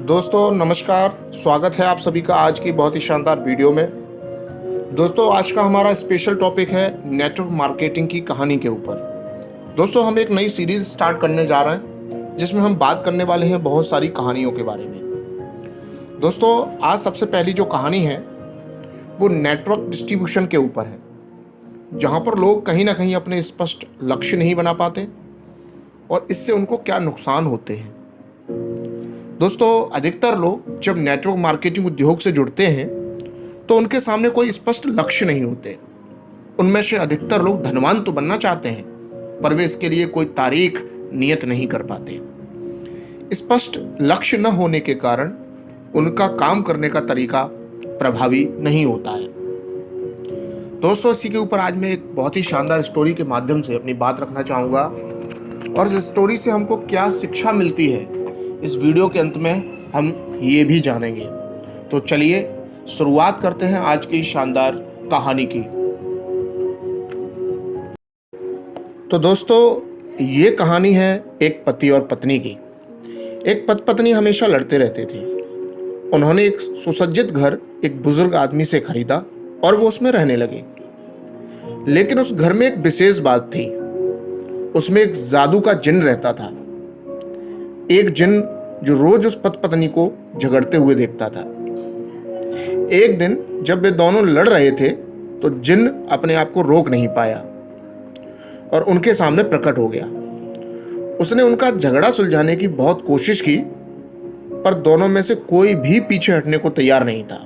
दोस्तों नमस्कार। स्वागत है आप सभी का आज की बहुत ही शानदार वीडियो में। दोस्तों आज का हमारा स्पेशल टॉपिक है नेटवर्क मार्केटिंग की कहानी के ऊपर। दोस्तों हम एक नई सीरीज स्टार्ट करने जा रहे हैं जिसमें हम बात करने वाले हैं बहुत सारी कहानियों के बारे में। दोस्तों आज सबसे पहली जो कहानी है वो नेटवर्क डिस्ट्रीब्यूशन के ऊपर है, जहाँ पर लोग कहीं ना कहीं अपने स्पष्ट लक्ष्य नहीं बना पाते और इससे उनको क्या नुकसान होते हैं। दोस्तों अधिकतर लोग जब नेटवर्क मार्केटिंग उद्योग से जुड़ते हैं तो उनके सामने कोई स्पष्ट लक्ष्य नहीं होते। उनमें से अधिकतर लोग धनवान तो बनना चाहते हैं पर वे इसके लिए कोई तारीख नियत नहीं कर पाते। स्पष्ट लक्ष्य न होने के कारण उनका काम करने का तरीका प्रभावी नहीं होता है। दोस्तों इसी के ऊपर आज मैं एक बहुत ही शानदार स्टोरी के माध्यम से अपनी बात रखना चाहूँगा और इस स्टोरी से हमको क्या शिक्षा मिलती है इस वीडियो के अंत में हम ये भी जानेंगे। तो चलिए शुरुआत करते हैं आज की शानदार कहानी की। तो दोस्तों ये कहानी है एक पति और पत्नी की। एक पति पत्नी हमेशा लड़ते रहते थे। उन्होंने एक सुसज्जित घर एक बुजुर्ग आदमी से खरीदा और वो उसमें रहने लगे। लेकिन उस घर में एक विशेष बात थी, उसमें एक जादू का जिन रहता था। एक जिन जो रोज उस पति पत्नी को झगड़ते हुए देखता था। एक दिन जब वे दोनों लड़ रहे थे तो जिन अपने आप को रोक नहीं पाया और उनके सामने प्रकट हो गया। उसने उनका झगड़ा सुलझाने की बहुत कोशिश की पर दोनों में से कोई भी पीछे हटने को तैयार नहीं था।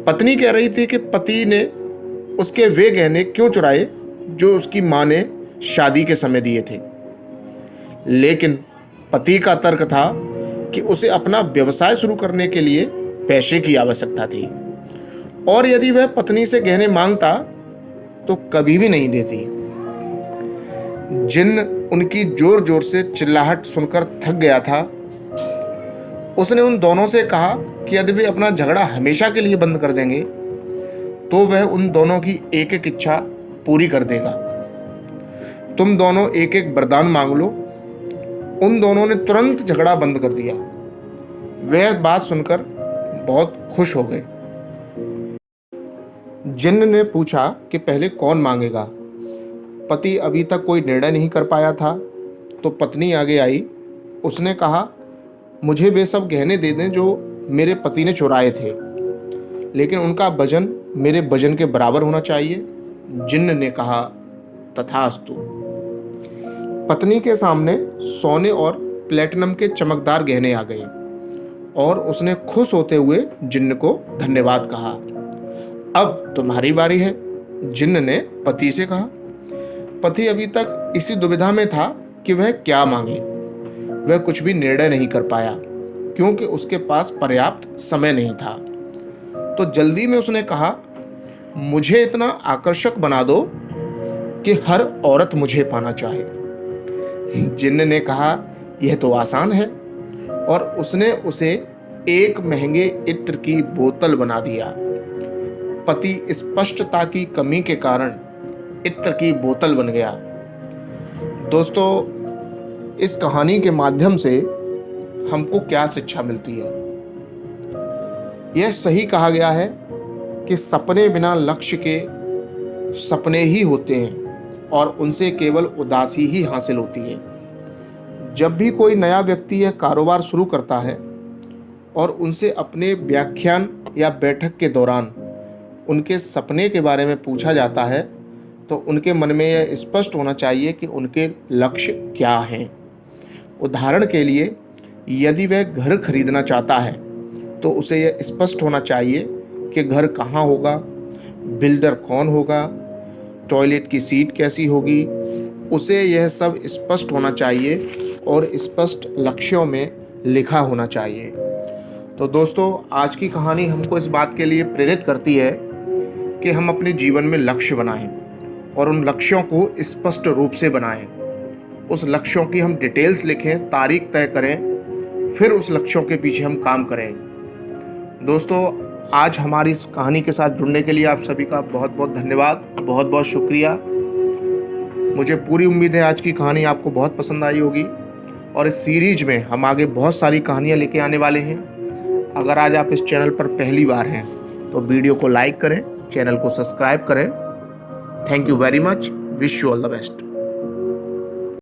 पत्नी कह रही थी कि पति ने उसके वे गहने क्यों चुराए जो उसकी मां ने शादी के समय दिए थे। लेकिन पति का तर्क था कि उसे अपना व्यवसाय शुरू करने के लिए पैसे की आवश्यकता थी और यदि वह पत्नी से गहने मांगता तो कभी भी नहीं देती। जिन उनकी जोर जोर से चिल्लाहट सुनकर थक गया था। उसने उन दोनों से कहा कि यदि वे अपना झगड़ा हमेशा के लिए बंद कर देंगे तो वह उन दोनों की एक एक इच्छा पूरी कर देगा। तुम दोनों एक एक वरदान मांग लो। उन दोनों ने तुरंत झगड़ा बंद कर दिया। वह बात सुनकर बहुत खुश हो गए। जिन्न ने पूछा कि पहले कौन मांगेगा। पति अभी तक कोई निर्णय नहीं कर पाया था तो पत्नी आगे आई। उसने कहा मुझे वे सब गहने दे दें जो मेरे पति ने चुराए थे, लेकिन उनका वजन मेरे वजन के बराबर होना चाहिए। जिन्न ने कहा तथास्तु। पत्नी के सामने सोने और प्लेटिनम के चमकदार गहने आ गए और उसने खुश होते हुए जिन्न को धन्यवाद कहा। अब तुम्हारी बारी है, जिन्न ने पति से कहा। पति अभी तक इसी दुविधा में था कि वह क्या मांगे। वह कुछ भी निर्णय नहीं कर पाया क्योंकि उसके पास पर्याप्त समय नहीं था। तो जल्दी में उसने कहा मुझे इतना आकर्षक बना दो कि हर औरत मुझे पाना चाहे। जिन्न ने कहा यह तो आसान है और उसने उसे एक महंगे इत्र की बोतल बना दिया। पति स्पष्टता की कमी के कारण इत्र की बोतल बन गया। दोस्तों इस कहानी के माध्यम से हमको क्या शिक्षा मिलती है? यह सही कहा गया है कि सपने बिना लक्ष्य के सपने ही होते हैं और उनसे केवल उदासी ही हासिल होती है। जब भी कोई नया व्यक्ति यह कारोबार शुरू करता है और उनसे अपने व्याख्यान या बैठक के दौरान उनके सपने के बारे में पूछा जाता है तो उनके मन में यह स्पष्ट होना चाहिए कि उनके लक्ष्य क्या हैं। उदाहरण के लिए यदि वह घर खरीदना चाहता है तो उसे यह स्पष्ट होना चाहिए कि घर कहाँ होगा, बिल्डर कौन होगा, टॉयलेट की सीट कैसी होगी। उसे यह सब स्पष्ट होना चाहिए और स्पष्ट लक्ष्यों में लिखा होना चाहिए। तो दोस्तों आज की कहानी हमको इस बात के लिए प्रेरित करती है कि हम अपने जीवन में लक्ष्य बनाएं और उन लक्ष्यों को स्पष्ट रूप से बनाएं। उस लक्ष्यों की हम डिटेल्स लिखें, तारीख तय करें, फिर उस लक्ष्यों के पीछे हम काम करें। दोस्तों आज हमारी इस कहानी के साथ जुड़ने के लिए आप सभी का बहुत बहुत धन्यवाद, बहुत बहुत शुक्रिया। मुझे पूरी उम्मीद है आज की कहानी आपको बहुत पसंद आई होगी और इस सीरीज में हम आगे बहुत सारी कहानियाँ लेके आने वाले हैं। अगर आज आप इस चैनल पर पहली बार हैं तो वीडियो को लाइक करें, चैनल को सब्सक्राइब करें। Thank you very much. Wish you all the best.